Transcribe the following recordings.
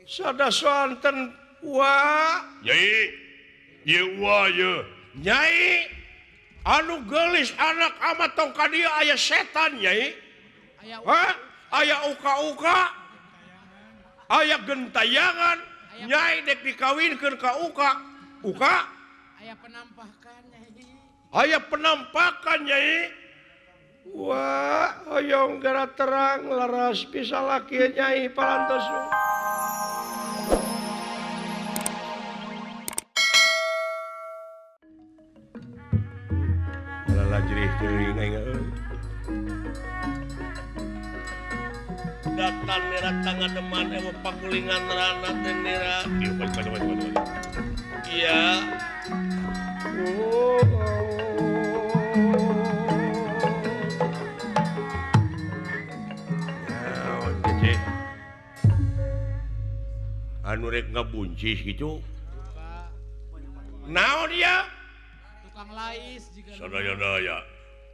sada swanten wa Nyai ieu wa ye Nyai anu gelis anak amat tong ka dieu aya setan Nyai aya uka-uka aya gentayangan Nyai dek dikawinkeun ka uka aya penampakan Nyai wah hoyong gara terang laras bisa laki Nyai parantos lajrih teuing aing datan nira tangga deman ewa pakulingan rana teh nira iya anu rek ngabuncis gitu naon dia tukang lais juga sadaya-daya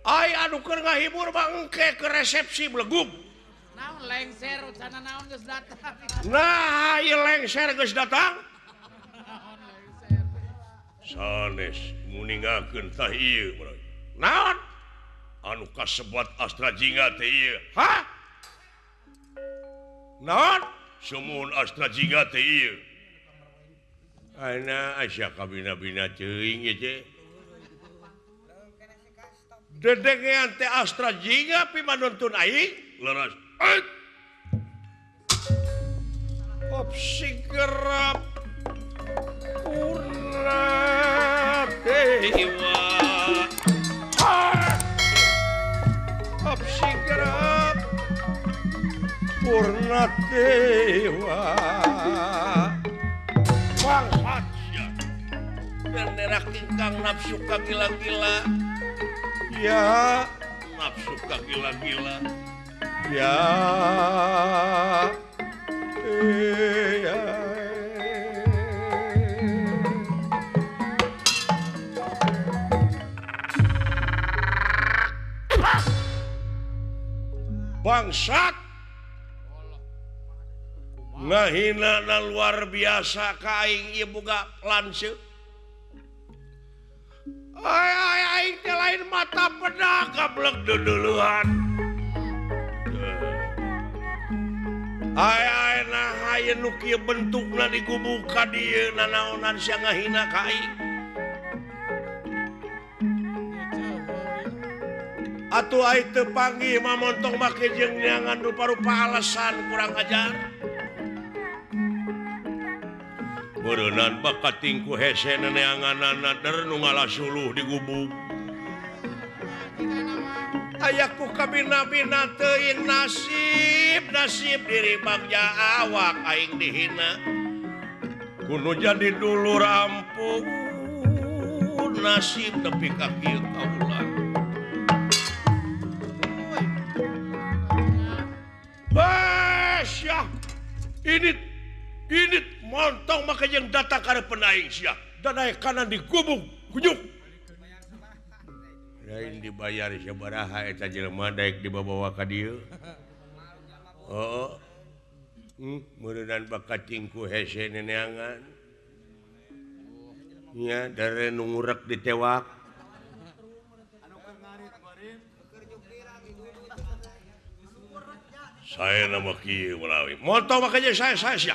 ai anu keur ngahibur mah engke ke resepsi blegub naon lengser sana naon geus datang nah ieu lengser geus datang naon lengser sanes nguningakeun tah ieu naon anu kasebat Astra Jingga teh ieu hah naon sumuhun Astra Jingga teh ieu ayeuna asa kabina-bina teuing ye teh dedengean teh Astra Jingga pimanuntun aing leras opsi gerap purna dewa opsi gerap purna dewa bangsat dan nerak tingkang nafsu kagila-gila ya nafsu kagila-gila ya bangsat ngahina na luar biasa ka aing ieu boga lanceuk aing teh lain mata pedak gablek duduluhan ay nah haye nu kieu bentukna digubuk ka dieu nanaonan sia ngahina ka aing atuh ai teu panggih mah montong make jeung nyangan rupa-rupa alasan kurang ajar beureunan bakat tingku hese neneanganana der nu ngalasuluh digubuk ayaku kabina-bina teuing nasib diri bagja awak aing dihina kudu jadi dulur ampun nasib tepi ka kieu kaula basyah ini montong maka yang datang karena penaing sia dan naik kanan digubuk kunyuk lain dibayar sabaraha eta jelema daek dibawa ka dieu meureunnan bakat tingku hese neneangan nya dare nu ngurek ditewak saya nama kieu meulawi montong makanya saya sia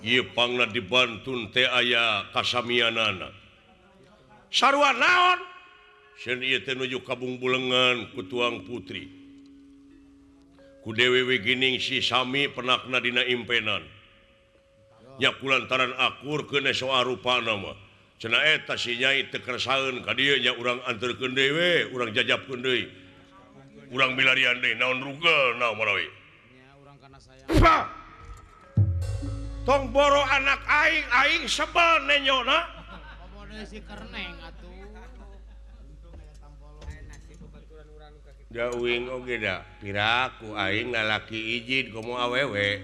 ieu pangna dibantun teh aya kasamianana sarua naon sieun ieu teh nuju kabung bulengan ku tuang putri ku Dewi Wigining si sami penakna dina impenan nya kulantaran akur keun soal rupana mah cenah eta si nyai teu kersaeun ka dieu nya urang anterkeun dewe urang jajabkeun deui urang milarian deui naon rugel naon marawi nya urang kana saya tong boro anak aing sebel nenyona pokoknya si kerneng atuh jauing oge da piraku aing lalaki izin komo awewe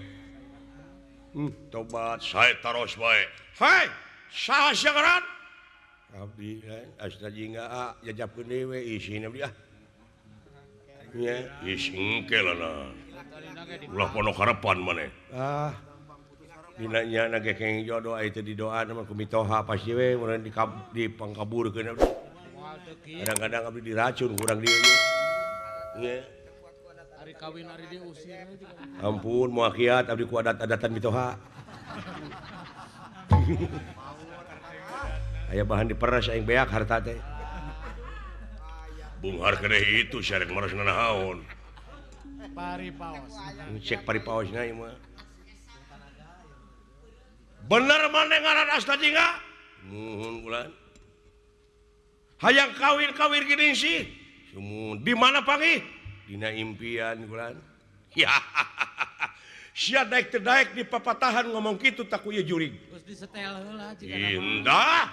tobat saya taros bae hai saha sagaran abdi Astra Jingga jajabkeun dewe isina abdi nya is engke lana ulah pono harapan maneh. Dinanya nage keng jodoh itu di doa nama kumitoha pasti we mun di pangkaburkeun. Kadang-kadang abdi diracun kurang dieu. Nya. Hari kawin hari diusir. Ampun moal kiat abdi ku adat-adatan mitoha. Aya bahan diperes aing beak harta teh. Bunghar keneh itu syarek maros nanahaon. Pari paos. Cek paripaosna ieu mah. Bener maneh ngaran Astajingga? Nuhun ulan. Hayang kawin-kawin gini sih. Sumun Di mana pangi? dina impian ulan. Ya. Sia daek teu daek di papatahan ngomong kitu tak ku ieu jurig. Terus disetel heula Indah.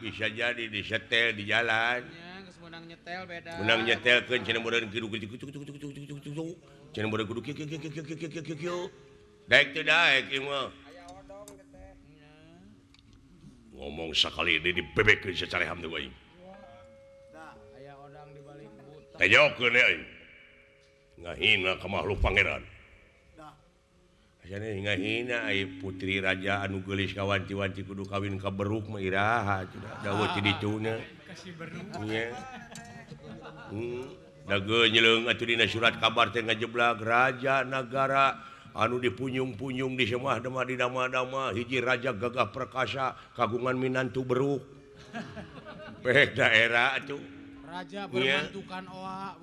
Bisa jadi disetel di jalan. nya geus meunang nyetel beda. Menang nyetelkeun cenah meureun kieu cenah meureun kudu kieu. Daek teu daek ieu mah. Ngomong sakali ini dibebekeun sacarehan teh aing. Aya odang di balik buta. Tejokeun aing. Ngahina ka makhluk pangeran. Asana ngahina ai putri raja anu geulis ka wanci-wanci kudu kawin ka beruk mah iraha cenah dawuh ti dituna. Kasih beruk. Nya. Dageun nyeleung atuh dina surat kabar teh ngajeblak raja nagara anu dipunyung-punyung di semah dama di dama-dama hiji raja gagah perkasa kagungan minantu beruk. Peh daerah atuh. Raja bermantukan oa.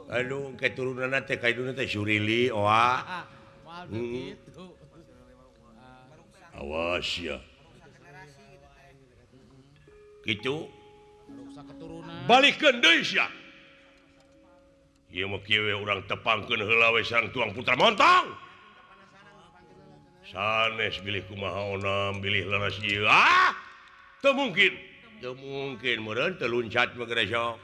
Aduh keturunanna teh kaiduna teh Surili oa. Mal begitu. Awas ya. Kitu Ruksa keturunan. Balikeun deui sia. Ieu mah kieu we urang tepangkeun heula we sareng tuang putra montong. Sanes bilih kumaha onam bilih leres ieu. Teu mungkin. teu mungkin meureun teu luncat mah geura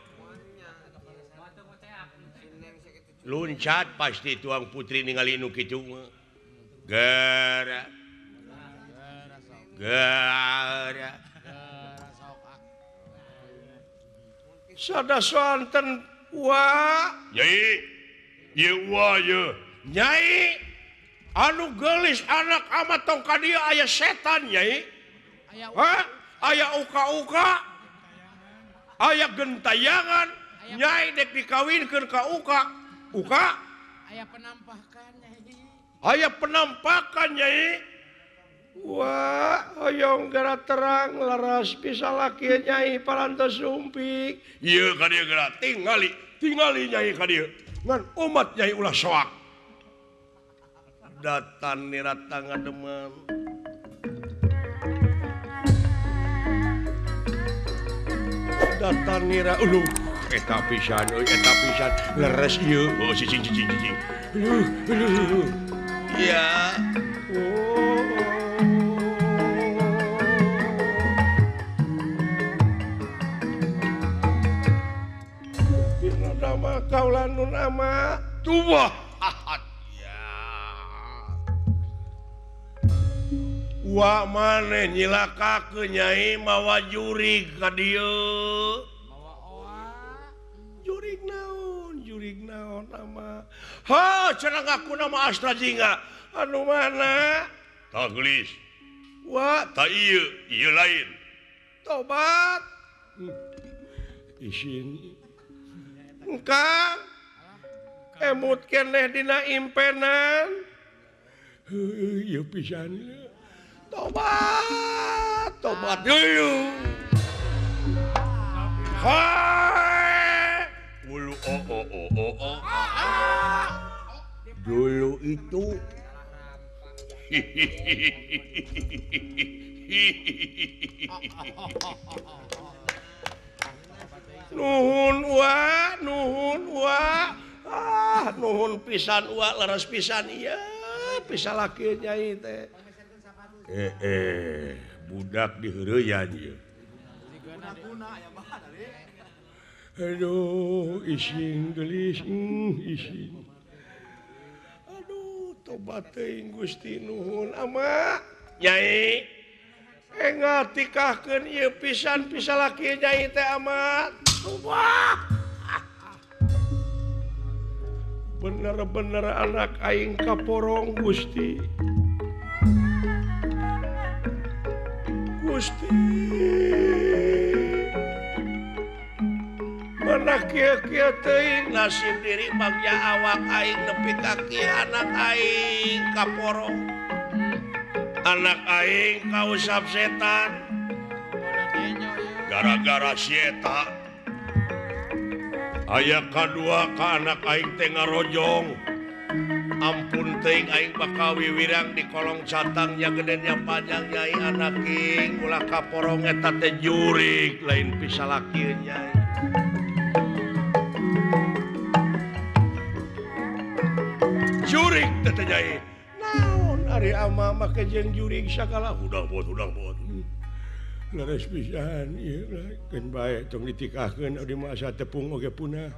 luncat pasti tuang putri ningali nu kitu mah. Gara Sada swanten wa Nyai ieu wa ieu Nyai anu geulis anak amat tong ka dieu aya setan Nyai. Aya uka-uka aya gentayangan Nyai dek dikawinkeun ka uka Aya penampakan Nyai. aya penampakan Nyai. Wah, hoyong gara terang laras bisa laki Nyai parantos sumpik. Ieu ka dieu gara tingali Nyai ka dieu. Ngan umat Nyai ulah soak. datan nirata ngademan. Datan nira eta pisan leres ieu. Oh cicing. Iya. Nama kaulan nu nama tua. Ya. Wa maneh nyilakakeun Nyai mawa jurig ka dieu. Mawa oa. Jurig naon nama. Ha, cenah ngaku nama Astajingga. Anu mana? Tah geulis. Wa, tah ieu lain. Tobat. Isin. Engkang emut keneh dina impenan. Ieu pisan. Tobat deui. Hai. Ulu Dulu itu nuhun nuhun pisan leres pisan iya bisa laki Nyai teh budak diheureyan ieu. aduh isin gelis isin aduh tobat teuing Gusti nuhun ama Nyai engat tikahkeun ieu pisan bisa laki Nyai teh amat. Wah. bener-bener anak aing kaporong Gusti mana kieu-kieu teuing nasib diri bagja awak aing nepi ka kieu anak aing kaporong anak aing kausap setan gara-gara si eta aya kadua ka anak aing teh ngarojong ampun teuing aing bakal wiwirang di kolong catang nya gede nya panjang nyai anak king ulah kaporong eta teh jurig lain pisalakieu nyai jurig teh nyai naon ari ama make jeung jurig sakala udah bot leres pisan ieu keun bae tong ditikahkeun abdi masa tepung oge punah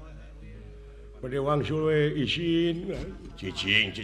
pada wangsul we isin cicing